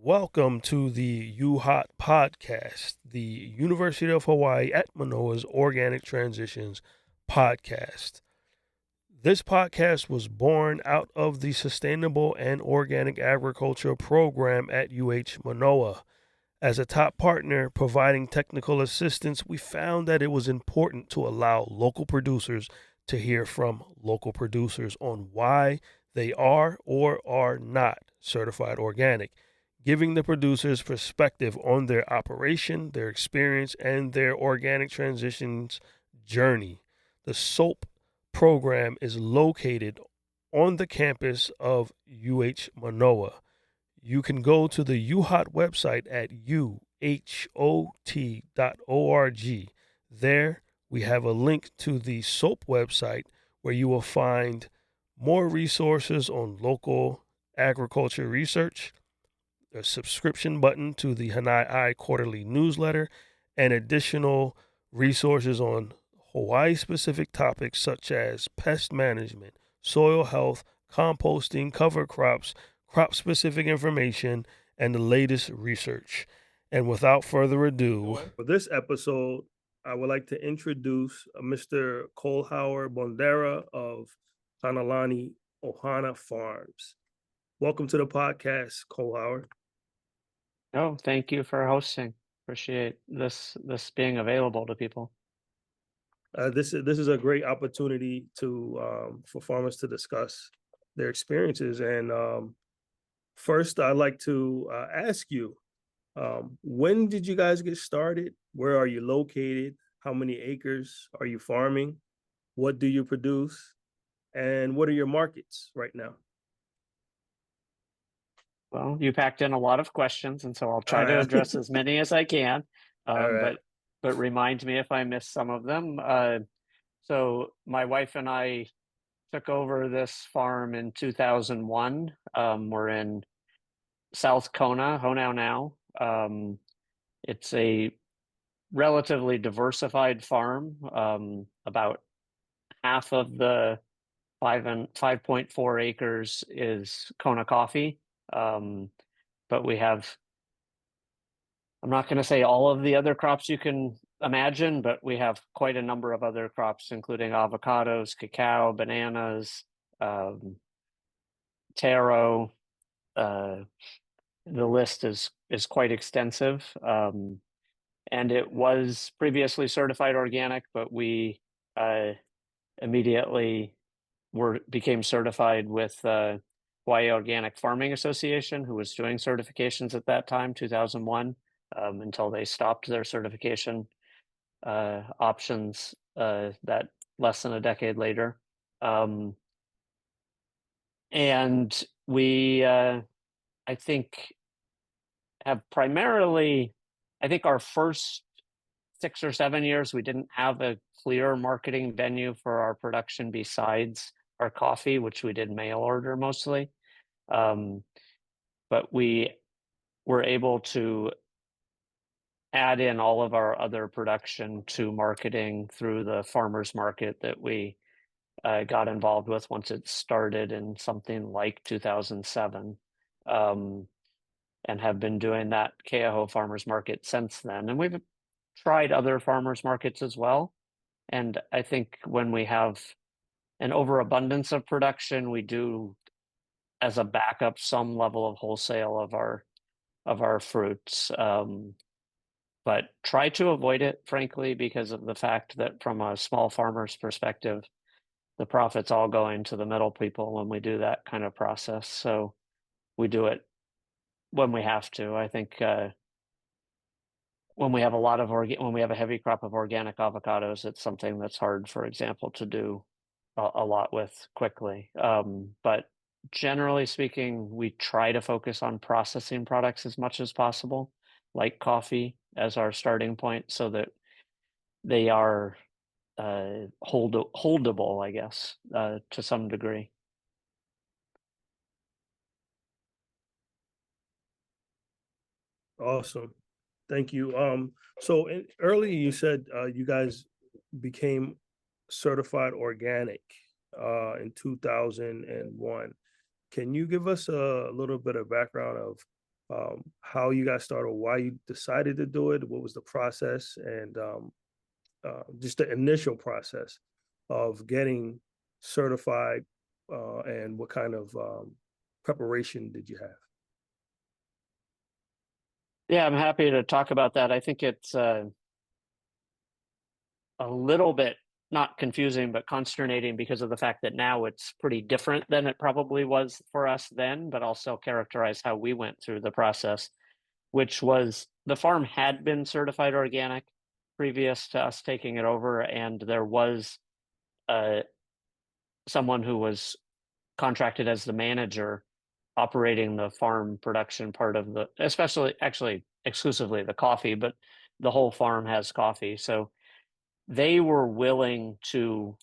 Welcome to the UHOT podcast, the University of Hawaii at Manoa's Organic Transitions podcast. This podcast was born out of the Sustainable and Organic Agriculture program at UH Manoa. As a top partner providing technical assistance, we found that it was important to allow local producers to hear from local producers on why they are or are not certified organic, giving the producers perspective on their operation, their experience, and their organic transitions journey. The SOAP program is located on the campus of UH Manoa. You can go to the UHOT website at uhot.org. There, we have a link to the SOAP website where you will find more resources on local agriculture research, a subscription button to the Hanai quarterly newsletter, and additional resources on Hawaii specific topics such as pest management, soil health, composting, cover crops, crop specific information, and the latest research. And without further ado, for this episode, I would like to introduce Mr. Colhour Bondera of Kanalani Ohana Farms. Welcome to the podcast, Colhour. Oh, thank you for hosting. Appreciate this being available to people. This is a great opportunity to for farmers to discuss their experiences. And first, I'd like to ask you, when did you guys get started? Where are you located? How many acres are you farming? What do you produce? And what are your markets right now? Well, you packed in a lot of questions, and so I'll try All to right. address as many as I can. All right. But remind me if I miss some of them. So my wife and I took over this farm in 2001. We're in South Kona, Honau now. It's a relatively diversified farm. About half of the 5.4 acres is Kona coffee. But we have, I'm not going to say all of the other crops you can imagine, but we have quite a number of other crops, including avocados, cacao, bananas, taro. The list is quite extensive. And it was previously certified organic, but we immediately became certified with Hawaii Organic Farming Association, who was doing certifications at that time, 2001, until they stopped their certification options that less than a decade later. And we, I think, have primarily, I think our first 6 or 7 years, we didn't have a clear marketing venue for our production besides our coffee, which we did mail order mostly. But we were able to add in all of our other production to marketing through the farmers market that we got involved with once it started in something like 2007, and have been doing that Keaho farmers market since then. And we've tried other farmers markets as well. And I think when we have an overabundance of production, we do, as a backup, some level of wholesale of our fruits, but try to avoid it, frankly, because of the fact that from a small farmer's perspective, the profits all go into the middle people when we do that kind of process. So we do it when we have to. I think when we have when we have a heavy crop of organic avocados, it's something that's hard, for example, to do a lot with quickly. But generally speaking, we try to focus on processing products as much as possible, like coffee as our starting point, so that they are holdable, I guess, to some degree. Awesome. Thank you. So earlier you said you guys became certified organic in 2001. Can you give us a little bit of background of how you got started, why you decided to do it, what was the process, and just the initial process of getting certified, and what kind of preparation did you have? Yeah, I'm happy to talk about that. I think it's a little bit not confusing, but consternating because of the fact that now it's pretty different than it probably was for us then, but also characterize how we went through the process, which was the farm had been certified organic previous to us taking it over, and there was uh, someone who was contracted as the manager operating the farm production part of the, especially actually exclusively the coffee, but the whole farm has coffee. So they were willing to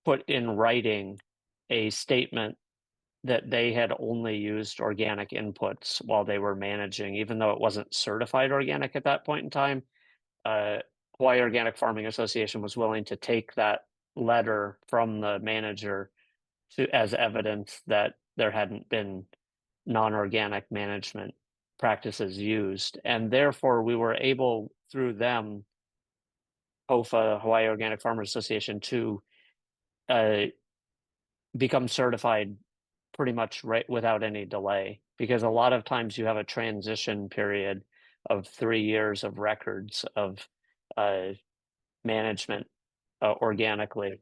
put in writing a statement that they had only used organic inputs while they were managing, even though it wasn't certified organic at that point in time. Uh, Hawaii Organic Farming Association was willing to take that letter from the manager to as evidence that there hadn't been non-organic management practices used, and therefore we were able through them, HOFA, Hawaii Organic Farmers Association, to uh, become certified pretty much right without any delay, because a lot of times you have a transition period of 3 years of records of uh, management organically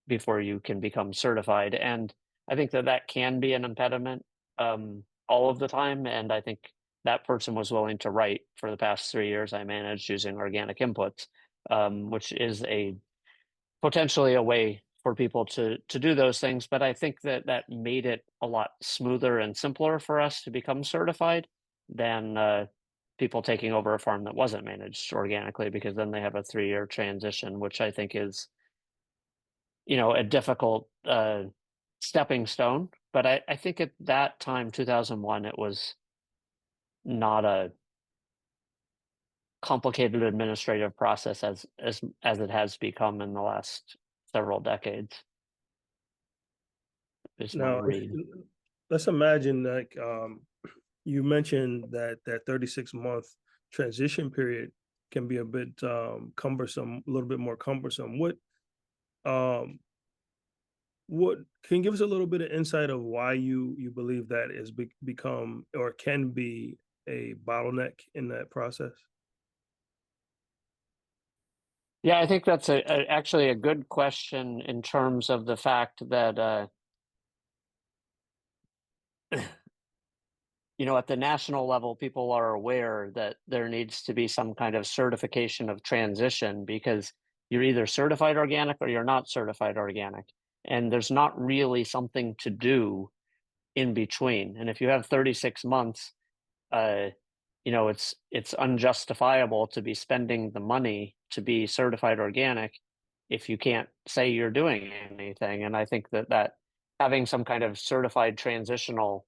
before you can become certified. And I think that that can be an impediment all of the time. And I think that person was willing to write for the past 3 years I managed using organic inputs, which is a potentially a way for people to do those things. But I think that that made it a lot smoother and simpler for us to become certified than people taking over a farm that wasn't managed organically, because then they have a 3 year transition, which I think is, a difficult stepping stone. But I think at that time, 2001, it was not a complicated administrative process as it has become in the last several decades, is my Now, if read. let's imagine, like, you mentioned that 36-month transition period can be a bit cumbersome, a little bit more cumbersome. Um, what can you give us a little bit of insight of why you believe that is become or can be a bottleneck in that process? Yeah, I think that's actually a good question in terms of the fact that at the national level, people are aware that there needs to be some kind of certification of transition, because you're either certified organic or you're not certified organic. And there's not really something to do in between. And if you have 36 months, uh, it's unjustifiable to be spending the money to be certified organic if you can't say you're doing anything. And I think that having some kind of certified transitional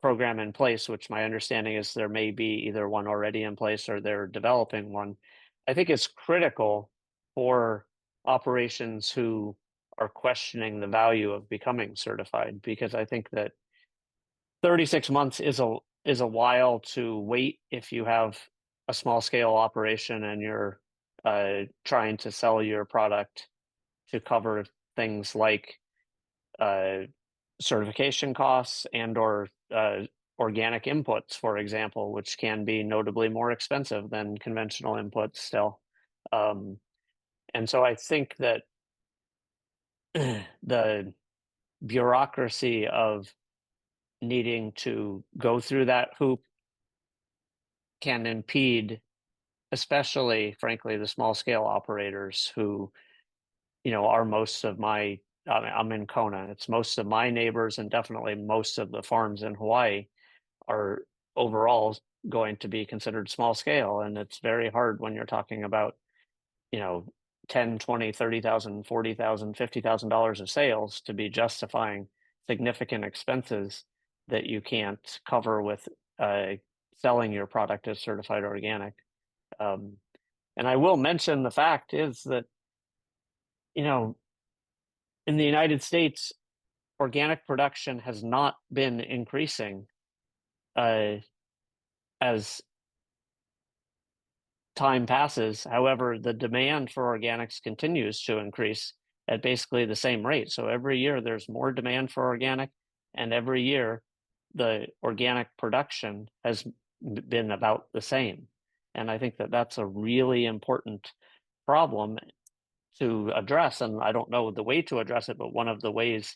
program in place, which my understanding is there may be either one already in place or they're developing one, I think is critical for operations who are questioning the value of becoming certified, because I think that 36 months is a while to wait if you have a small scale operation and you're trying to sell your product to cover things like uh, certification costs and or organic inputs, for example, which can be notably more expensive than conventional inputs still. Um, and so I think that the bureaucracy of needing to go through that hoop can impede, especially, frankly, the small scale operators who, are most of my, I'm in Kona, it's most of my neighbors and definitely most of the farms in Hawaii are overall going to be considered small scale. And it's very hard when you're talking about, you know, 10, 20, 30,000, 40,000, $50,000 of sales to be justifying significant expenses that you can't cover with selling your product as certified organic. Um, and I will mention the fact is that, you know, in the United States, organic production has not been increasing. Uh, as time passes. However, the demand for organics continues to increase at basically the same rate. So every year there's more demand for organic, and every year the organic production has been about the same. And I think that that's a really important problem to address. And I don't know the way to address it, but one of the ways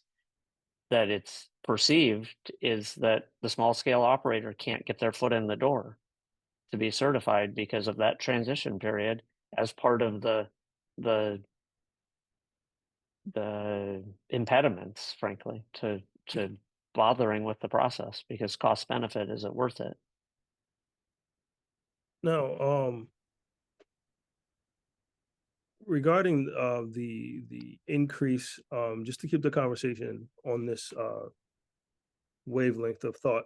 that it's perceived is that the small scale operator can't get their foot in the door to be certified because of that transition period as part of the the impediments, frankly, to bothering with the process, because cost benefit isn't worth it. Now, regarding the increase, just to keep the conversation on this wavelength of thought,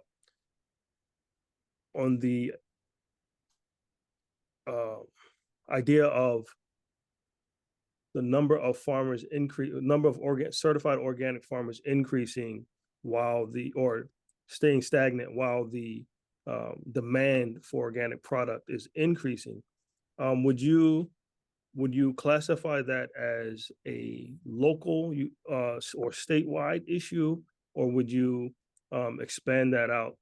on the uh, idea of the number of farmers increase, number of certified organic farmers increasing while the or staying stagnant while the demand for organic product is increasing. Would you classify that as a local or statewide issue, or would you expand that out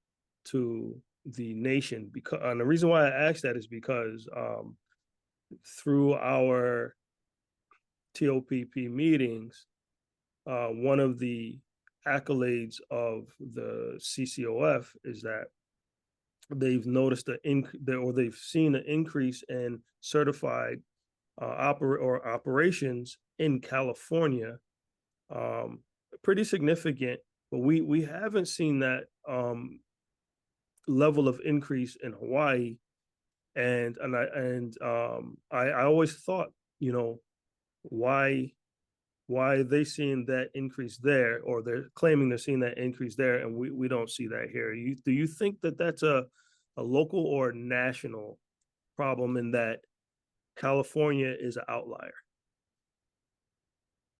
to the nation? Because and the reason why I ask that is because through our TOPP meetings, one of the accolades of the CCOF is that they've noticed or they've seen an increase in certified operations in California, um, pretty significant. But we haven't seen that level of increase in Hawaii, I always thought, you know, why why are they seeing that increase there, or they're claiming they're seeing that increase there, and we don't see that here. Do you think that that's a local or national problem in that California is an outlier?